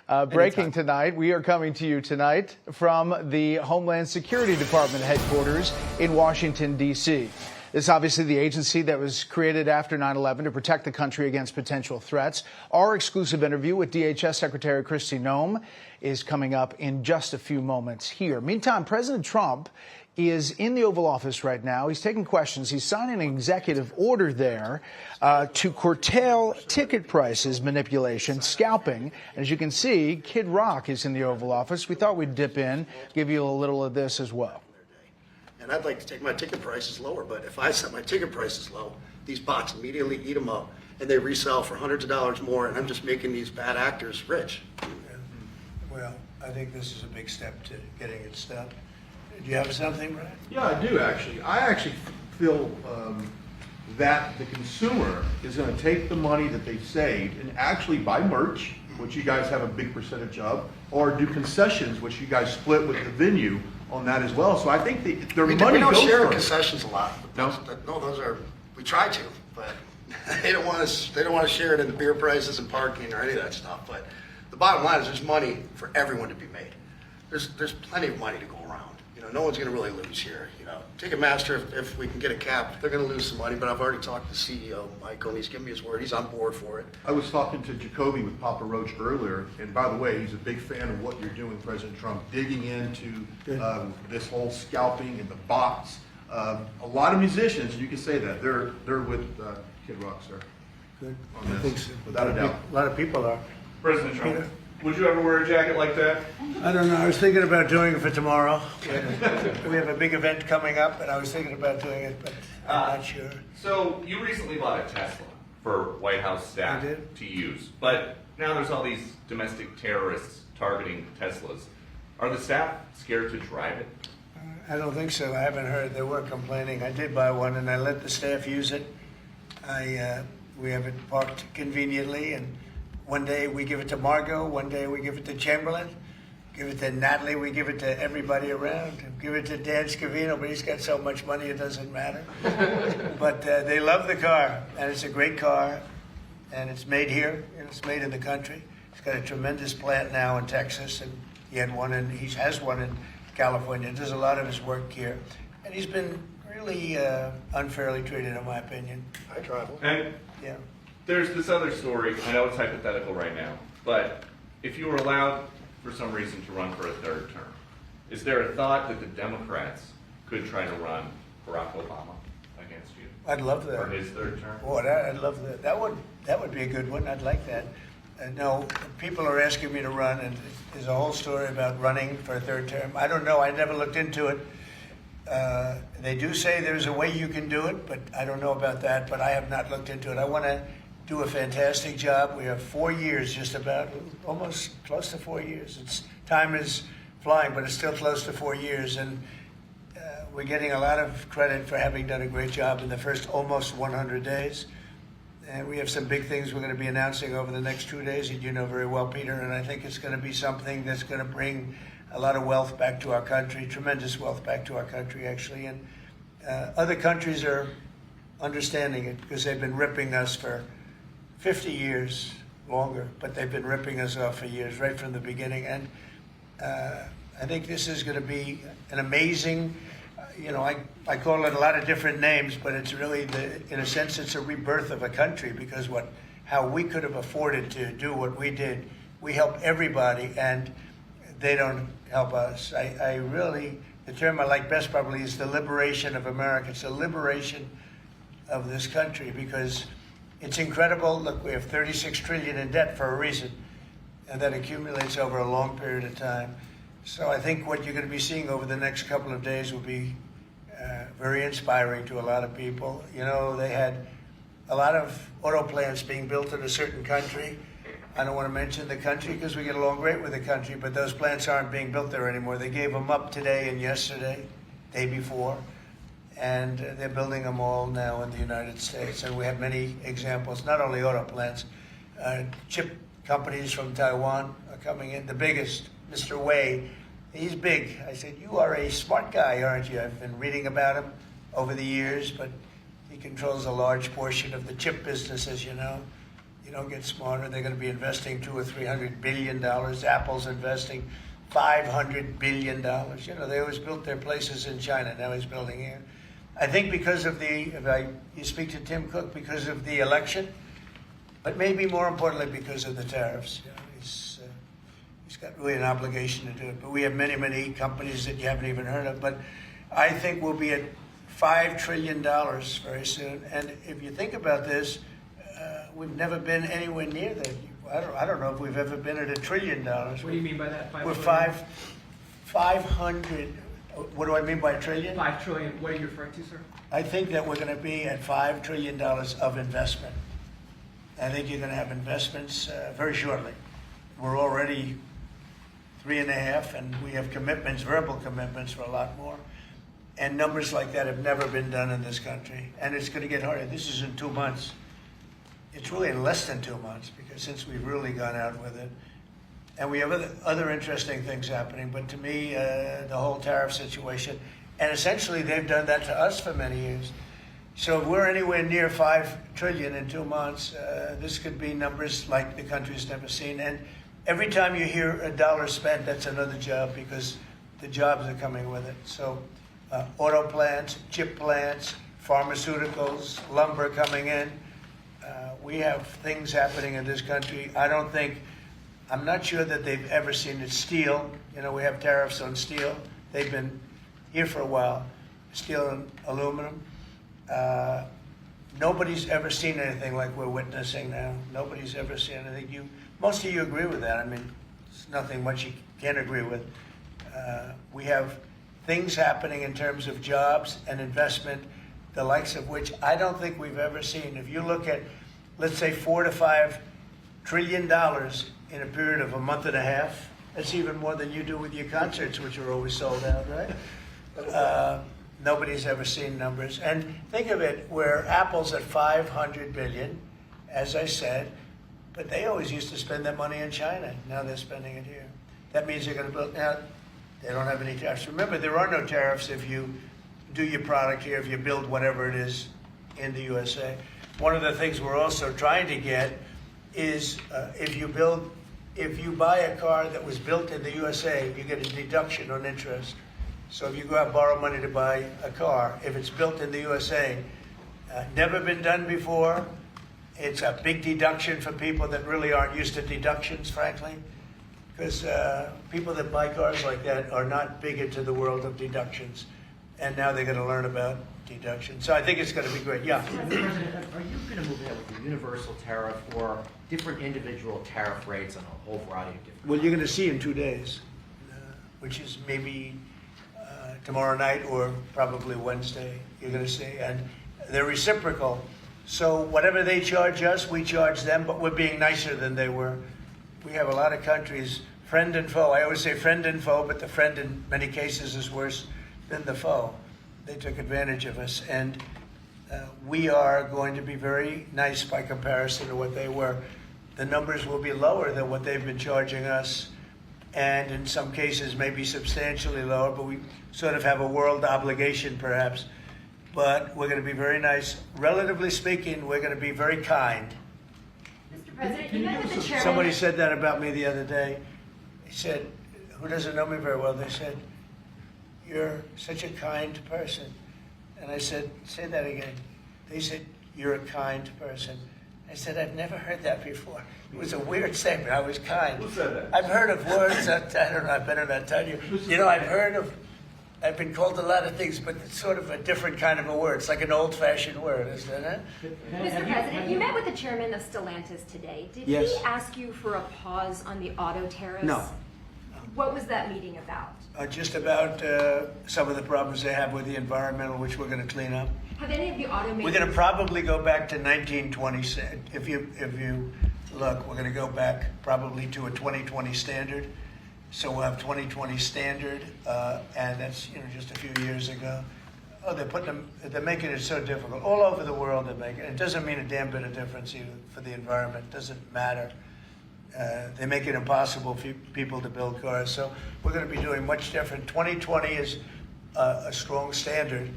Breaking tonight, we are coming to you tonight from the Homeland Security Department headquarters in Washington, D.C. This is obviously the agency that was created after 9/11 to protect the country against potential threats. Our exclusive interview with DHS Secretary Kristi Noem is coming up in just a few moments here. Meantime, President Trump is in the Oval Office right now. He's taking questions. He's signing an executive order there to curtail ticket prices manipulation, scalping. As you can see, Kid Rock is in the Oval Office. We thought we'd dip in, give you a little of this as well. And I'd like to take my ticket prices lower, but if I set my ticket prices low, these bots immediately eat them up, and they resell for hundreds of dollars more, and I'm just making these bad actors rich. Well, I think this is a big step to getting it stopped. Do you have something, Brad? Yeah, I do actually. I actually feel that the consumer is going to take the money that they've saved and actually buy merch, which you guys have a big percentage of, or do concessions, which you guys split with the venue on that as well. So I think their money goes. We don't share concessions a lot. No, those are, we try to, but they don't want us. They don't want to share it in the beer prices and parking or any of that stuff. But the bottom line is, there's money for everyone to be made. There's plenty of money to go around. No one's going to really lose here. Ticketmaster, if we can get a cap, they're going to lose some money. But I've already talked to the CEO, Michael, and he's given me his word. He's on board for it. I was talking to Jacoby with Papa Roach earlier, and by the way, he's a big fan of what you're doing, President Trump, digging into this whole scalping and the bots. A lot of musicians, you can say that they're with Kid Rock, sir. Good. On this, I think so. without a doubt. A lot of people are. President Trump, would you ever wear a jacket like that? I don't know. I was thinking about doing it for tomorrow. We have a big event coming up, and I was thinking about doing it, but I'm not sure. So you recently bought a Tesla for White House staff to use, but now there's all these domestic terrorists targeting Teslas. Are the staff scared to drive it? I don't think so. I haven't heard. They weren't complaining. I did buy one, and I let the staff use it. We have it parked conveniently, and one day we give it to Margot, one day we give it to Chamberlain, give it to Natalie, we give it to everybody around, give it to Dan Scavino, but he's got so much money it doesn't matter. But they love the car, and it's a great car, and it's made here, and it's made in the country. He's got a tremendous plant now in Texas, and he has one in California. Does a lot of his work here, and he's been really unfairly treated, in my opinion. I travel. And yeah. There's this other story. I know it's hypothetical right now, but if you were allowed for some reason to run for a third term, is there a thought that the Democrats could try to run Barack Obama against you? I'd love that. For his third term? Boy, I'd love that. That would be a good one. I'd like that. No, people are asking me to run, and there's a whole story about running for a third term. I don't know. I never looked into it. They do say there's a way you can do it, but I don't know about that. But I have not looked into it. I want to do a fantastic job. We have 4 years, just about, almost close to 4 years. Time is flying, but it's still close to 4 years, and we're getting a lot of credit for having done a great job in the first almost 100 days. And we have some big things we're going to be announcing over the next 2 days, and you know very well, Peter, and I think it's going to be something that's going to bring a lot of wealth back to our country, tremendous wealth back to our country, actually. And other countries are understanding it because they've been ripping us for 50 years, longer, but they've been ripping us off for years, right from the beginning. And I think this is going to be an amazing, I call it a lot of different names, but it's really, in a sense, it's a rebirth of a country, because how we could have afforded to do what we did. We help everybody, and they don't help us. The term I like best probably is the liberation of America. It's the liberation of this country, because it's incredible. Look, we have 36 trillion in debt for a reason, and that accumulates over a long period of time. So I think what you're going to be seeing over the next couple of days will be very inspiring to a lot of people. They had a lot of auto plants being built in a certain country. I don't want to mention the country because we get along great with the country, but those plants aren't being built there anymore. They gave them up today and yesterday, day before. And they're building them all now in the United States. And we have many examples, not only auto plants. Chip companies from Taiwan are coming in. The biggest, Mr. Wei, he's big. I said, you are a smart guy, aren't you? I've been reading about him over the years, but he controls a large portion of the chip business, as you know. you don't get smarter. They're going to be investing $200 or $300 billion. Apple's investing $500 billion. You know, they always built their places in China. Now he's building here. I think because of you speak to Tim Cook, because of the election, but maybe more importantly because of the tariffs. You know, he's got really an obligation to do it. But we have many, many companies that you haven't even heard of. But I think we'll be at $5 trillion very soon. And if you think about this, we've never been anywhere near that. I don't know if we've ever been at $1 trillion. What do you mean by that? We're 500. What do I mean by a trillion? 5 trillion. What are you referring to, sir? I think that we're going to be at $5 trillion of investment. I think you're going to have investments very shortly. We're already 3.5, and we have commitments, verbal commitments for a lot more. And numbers like that have never been done in this country. And it's going to get harder. This is in 2 months. It's really in less than 2 months, because since we've really gone out with it. And we have other interesting things happening. But to me, the whole tariff situation, and essentially they've done that to us for many years. So if we're anywhere near $5 trillion in 2 months, this could be numbers like the country's never seen. And every time you hear a dollar spent, that's another job, because the jobs are coming with it. So auto plants, chip plants, pharmaceuticals, lumber coming in. We have things happening in this country. I'm not sure that they've ever seen it. Steel, you know, we have tariffs on steel. They've been here for a while. Steel and aluminum. Nobody's ever seen anything like we're witnessing now. Nobody's ever seen anything. Most of you agree with that. I mean, it's nothing much you can't agree with. We have things happening in terms of jobs and investment, the likes of which I don't think we've ever seen. If you look at, let's say, $4 to $5 trillion in a period of a month and a half, that's even more than you do with your concerts, which are always sold out, right? Nobody's ever seen numbers. And think of it, where Apple's at $500 billion, as I said, but they always used to spend that money in China. Now they're spending it here. That means they're going to build. Now, they don't have any tariffs. Remember, there are no tariffs if you do your product here, if you build whatever it is in the USA. One of the things we're also trying to get is if you buy a car that was built in the USA, you get a deduction on interest. So if you go out and borrow money to buy a car, if it's built in the USA, never been done before, it's a big deduction for people that really aren't used to deductions, frankly, because people that buy cars like that are not big into the world of deductions, and now they're going to learn about deductions. So I think it's going to be great. Yeah. Mr. President, are you going to move ahead with a universal tariff or different individual tariff rates on a whole variety of different? Well, you're going to see in 2 days, which is maybe tomorrow night or probably Wednesday. You're going to see, and they're reciprocal. So whatever they charge us, we charge them, but we're being nicer than they were. We have a lot of countries, friend and foe. I always say friend and foe, but the friend in many cases is worse than the foe. They took advantage of us, and we are going to be very nice by comparison to what they were. The numbers will be lower than what they've been charging us, and in some cases maybe substantially lower, but we sort of have a world obligation perhaps. But we're going to be very nice. Relatively speaking, we're going to be very kind. Mr. President, you met with the chairman. Somebody said that about me the other day. He said, who doesn't know me very well, they said, "You're such a kind person." And I said, "Say that again." They said, "You're a kind person." I said, "I've never heard that before." It was a weird statement. I was kind. Who said that? I've heard of words that, I don't know, I better not tell you. You know, I've been called a lot of things, but it's sort of a different kind of a word. It's like an old-fashioned word, isn't it? Mr. President, you met with the chairman of Stellantis today. Did Yes. he ask you for a pause on the auto tariffs? No. What was that meeting about? Just about some of the problems they have with the environmental, which we're going to clean up. Have any of the automakers... We're going to probably go back to 1920. If you look, we're going to go back probably to a 2020 standard. So we'll have 2020 standard, and that's just a few years ago. Oh, they're making it so difficult. All over the world they're making it. It doesn't mean a damn bit of difference either for the environment. It doesn't matter. They make it impossible for people to build cars. So we're going to be doing much different. 2020 is a strong standard,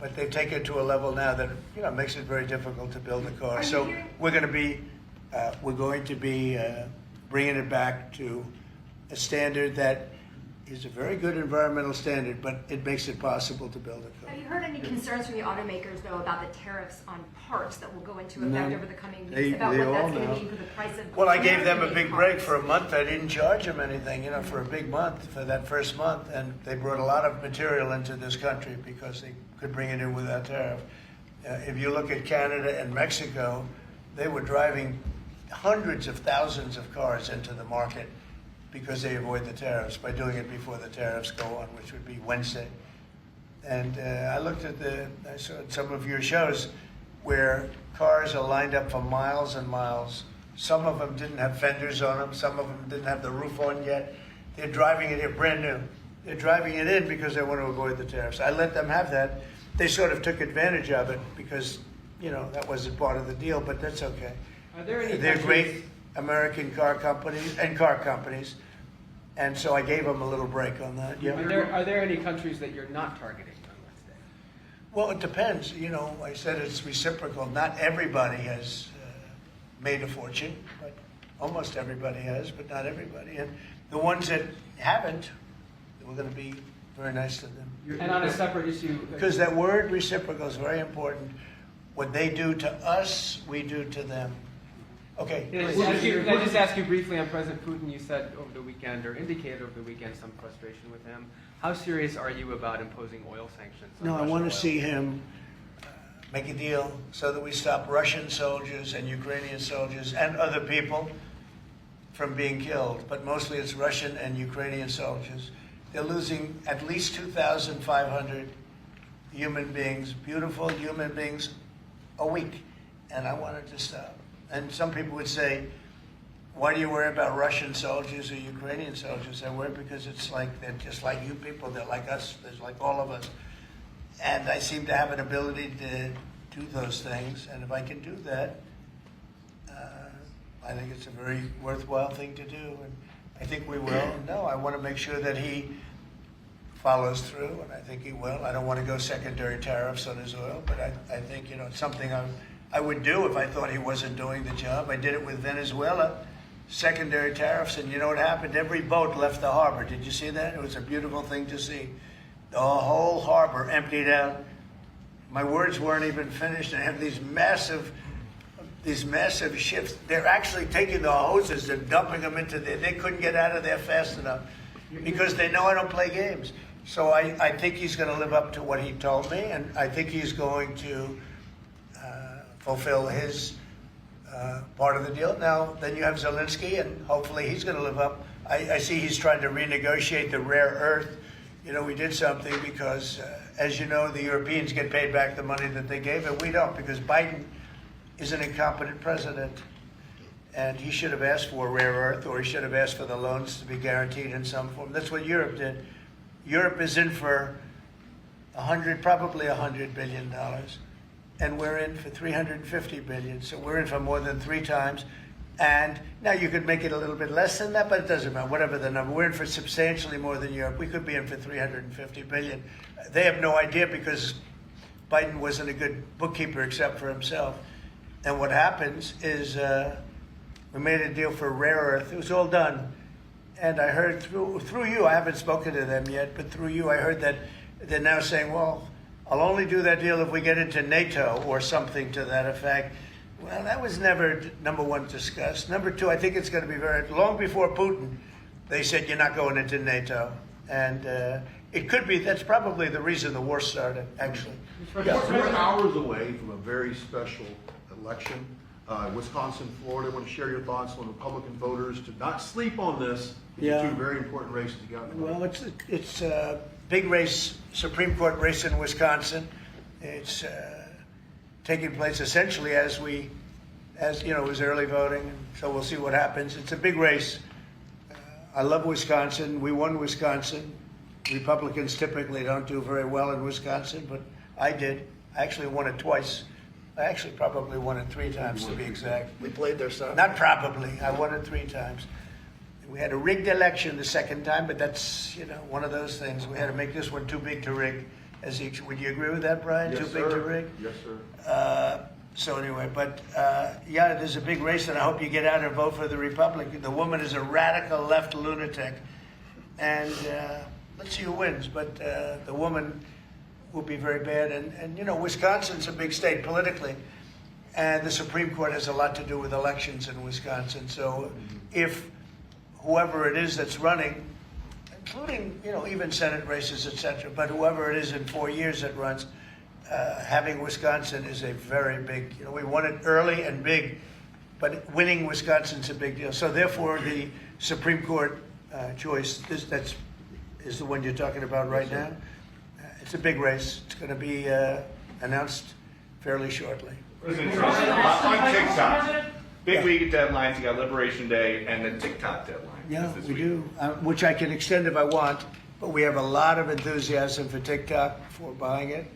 but they've taken it to a level now that makes it very difficult to build a car. So we're going to be We're going to be bringing it back to a standard that is a very good environmental standard, but it makes it possible to build a car. Have you heard any concerns from the automakers, though, about the tariffs on parts that will go into effect No. over the coming weeks, They about what all that's going know. to mean for the price of Well, I gave them a American-made big break cars? for a month. I didn't charge them anything, for a big month, for that first month. And they brought a lot of material into this country because they could bring it in without tariff. If you look at Canada and Mexico, they were driving hundreds of thousands of cars into the market because they avoid the tariffs by doing it before the tariffs go on, which would be Wednesday. And I looked at I saw some of your shows where cars are lined up for miles and miles. Some of them didn't have fenders on them. Some of them didn't have the roof on yet. They're driving it in brand new. They're driving it in because they want to avoid the tariffs. I let them have that. They sort of took advantage of it because, that wasn't part of the deal, but that's okay. Are there any They're countries- great American car companies, and so I gave them a little break on that. Yeah. Are there any countries that you're not targeting on Wednesday? Well, it depends. I said it's reciprocal. Not everybody has made a fortune, but almost everybody has, but not everybody. And the ones that haven't, we're going to be very nice to them. And on a separate issue, Because that word reciprocal is very important. What they do to us, we do to them. Okay. Can I just ask you briefly on President Putin? You said over the weekend, or indicated over the weekend, some frustration with him. How serious are you about imposing oil sanctions on No, I Russian want oil? to see him make a deal so that we stop Russian soldiers and Ukrainian soldiers and other people from being killed. But mostly it's Russian and Ukrainian soldiers. They're losing at least 2,500 human beings, beautiful human beings, a week. And I want it to stop. And some people would say, why do you worry about Russian soldiers or Ukrainian soldiers? I worry because it's like they're just like you people. They're like us. They're like all of us. And I seem to have an ability to do those things. And if I can do that, I think it's a very worthwhile thing to do. And I think we will. And no, I want to make sure that he follows through, and I think he will. I don't want to go secondary tariffs on his oil, but I think, it's something I would do if I thought he wasn't doing the job. I did it with Venezuela, secondary tariffs, and you know what happened? Every boat left the harbor. Did you see that? It was a beautiful thing to see. The whole harbor emptied out. My words weren't even finished. I have these massive ships. They're actually taking the hoses and dumping them into there. They couldn't get out of there fast enough because they know I don't play games. So I think he's going to live up to what he told me, and I think he's going to fulfill his part of the deal. Now, then you have Zelensky, and hopefully he's going to live up. I see he's trying to renegotiate the rare earth. We did something because, as you know, the Europeans get paid back the money that they gave, and we don't, because Biden is an incompetent president. And he should have asked for rare earth, or he should have asked for the loans to be guaranteed in some form. That's what Europe did. Europe is in for probably $100 billion, and we're in for $350 billion. So we're in for more than 3 times. And now you could make it a little bit less than that, but it doesn't matter. Whatever the number, we're in for substantially more than Europe. We could be in for $350 billion. They have no idea because Biden wasn't a good bookkeeper except for himself. And what happens is we made a deal for rare earth. It was all done. And I heard through you, I haven't spoken to them yet, but through you I heard that they're now saying, well, I'll only do that deal if we get into NATO or something to that effect. Well, that was never, number one, discussed. Number two, I think it's going to be long before Putin, they said you're not going into NATO. And it could be, that's probably the reason the war started, actually. Yeah, we're hours away from a very special election. Wisconsin, Florida. I want to share your thoughts on Republican voters to not sleep on this. Yeah. 2 very important races you got. Well, it's a big race, Supreme Court race in Wisconsin. It's taking place essentially as it was early voting, so we'll see what happens. It's a big race. I love Wisconsin. We won Wisconsin. Republicans typically don't do very well in Wisconsin, but I did. I actually won it twice. I actually probably won it 3 times to be exact. We played their side. Not probably. I won it 3 times. We had a rigged election the second time, but that's one of those things. We had to make this one too big to rig. Would you agree with that, Brian? Yes, Too big sir. to rig. Yes, sir. So anyway, but yeah, there's a big race, and I hope you get out and vote for the Republican. The woman is a radical left lunatic, and let's see who wins. But the woman will be very bad. And you know, Wisconsin's a big state politically, and the Supreme Court has a lot to do with elections in Wisconsin. So if whoever it is that's running, including, you know, even Senate races, et cetera, but whoever it is in 4 years that runs, having Wisconsin is a very big, you know, we won it early and big, but winning Wisconsin's a big deal. So therefore, the Supreme Court choice, that is the one you're talking about right now. It's a big race. It's going to be announced fairly shortly. President Trump, on TikTok, big week of deadlines. You got Liberation Day and the TikTok deadline. Yeah, this we week. do, which I can extend if I want, but we have a lot of enthusiasm for TikTok, for buying it.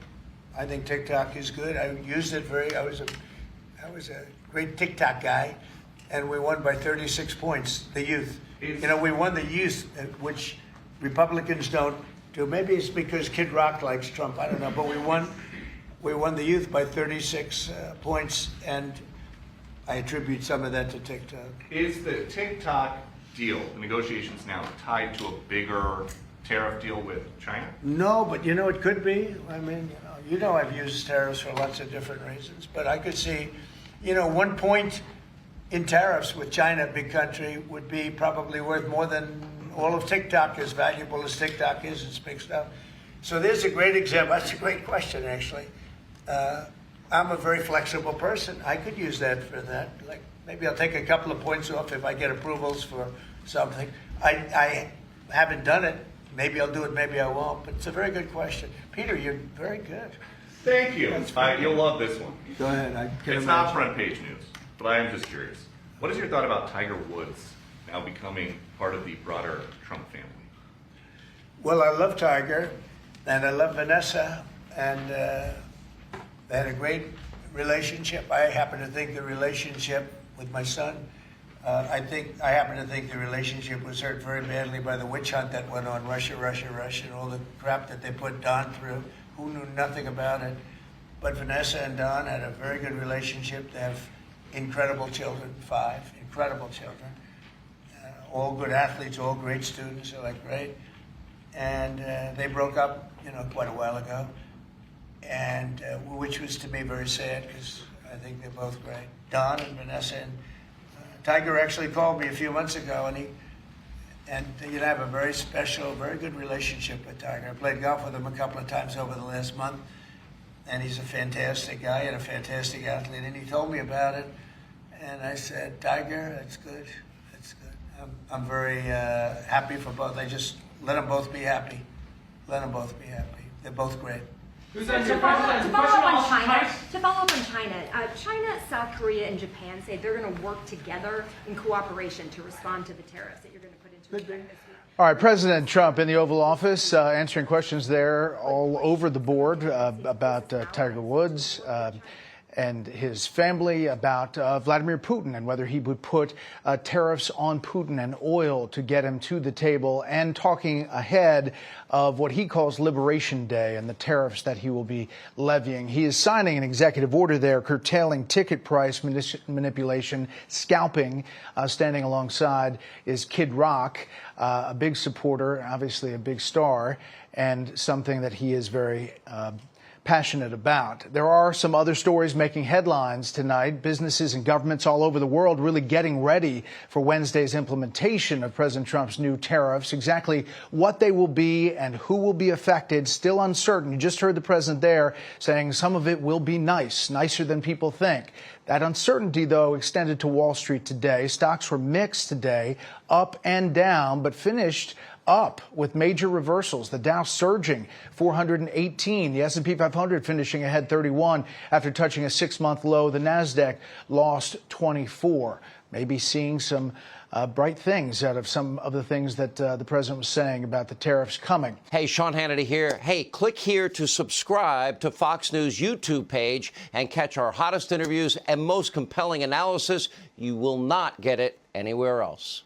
I think TikTok is good. I used it I was a great TikTok guy, and we won by 36 points, the youth. You know, we won the youth, which Republicans don't do. Maybe it's because Kid Rock likes Trump, I don't know, but we won the youth by 36 points, and I attribute some of that to TikTok. Is the TikTok deal, the negotiations now, tied to a bigger tariff deal with China? No, but you know, it could be. I mean, you know I've used tariffs for lots of different reasons, but I could see, you know, 1 point in tariffs with China, big country, would be probably worth more than all of TikTok, as valuable as TikTok is. It's big stuff. So there's a great example. That's a great question, actually. I'm a very flexible person. I could use that for that. Like, maybe I'll take a couple of points off if I get approvals for something. I haven't done it. Maybe I'll do it, maybe I won't. But it's a very good question. Peter, you're very good. Thank you. You'll love this one. Go ahead. It's not front page news, but I am just curious. What is your thought about Tiger Woods now becoming part of the broader Trump family? Well, I love Tiger, and I love Vanessa, and they had a great relationship. I happen to think the relationship with my son, I happen to think the relationship was hurt very badly by the witch hunt that went on, Russia, and all the crap that they put Don through, who knew nothing about it. But Vanessa and Don had a very good relationship. They have incredible children, 5 incredible children. All good athletes, all great students, they're like great. And they broke up, you know, quite a while ago, and which was to me very sad, because I think they're both great. Don and Vanessa, and Tiger actually called me a few months ago, and you have a very special, very good relationship with Tiger. I played golf with him a couple of times over the last month, and he's a fantastic guy and a fantastic athlete. And he told me about it, and I said, Tiger, that's good, that's good. I'm very happy for both. I just let them both be happy. Let them both be happy. They're both great. To follow up on China, China, South Korea, and Japan say they're going to work together in cooperation to respond to the tariffs that you're going to put into effect this week. All right, President Trump in the Oval Office answering questions there all over the board about Tiger Woods and his family, about Vladimir Putin and whether he would put tariffs on Putin and oil to get him to the table, and talking ahead of what he calls Liberation Day and the tariffs that he will be levying. He is signing an executive order there curtailing ticket price manipulation, scalping. Standing alongside is Kid Rock, a big supporter, obviously a big star, and something that he is very passionate about. There are some other stories making headlines tonight. Businesses and governments all over the world really getting ready for Wednesday's implementation of President Trump's new tariffs. Exactly what they will be and who will be affected, still uncertain. You just heard the president there saying some of it will be nicer than people think. That uncertainty, though, extended to Wall Street today. Stocks were mixed today, up and down, but finished up with major reversals. The Dow surging 418, the S&P 500 finishing ahead 31 after touching a 6-month low. The Nasdaq lost 24. Maybe seeing some bright things out of some of the things that the president was saying about the tariffs coming. Hey, Sean Hannity here. Hey, click here to subscribe to Fox News YouTube page and catch our hottest interviews and most compelling analysis. You will not get it anywhere else.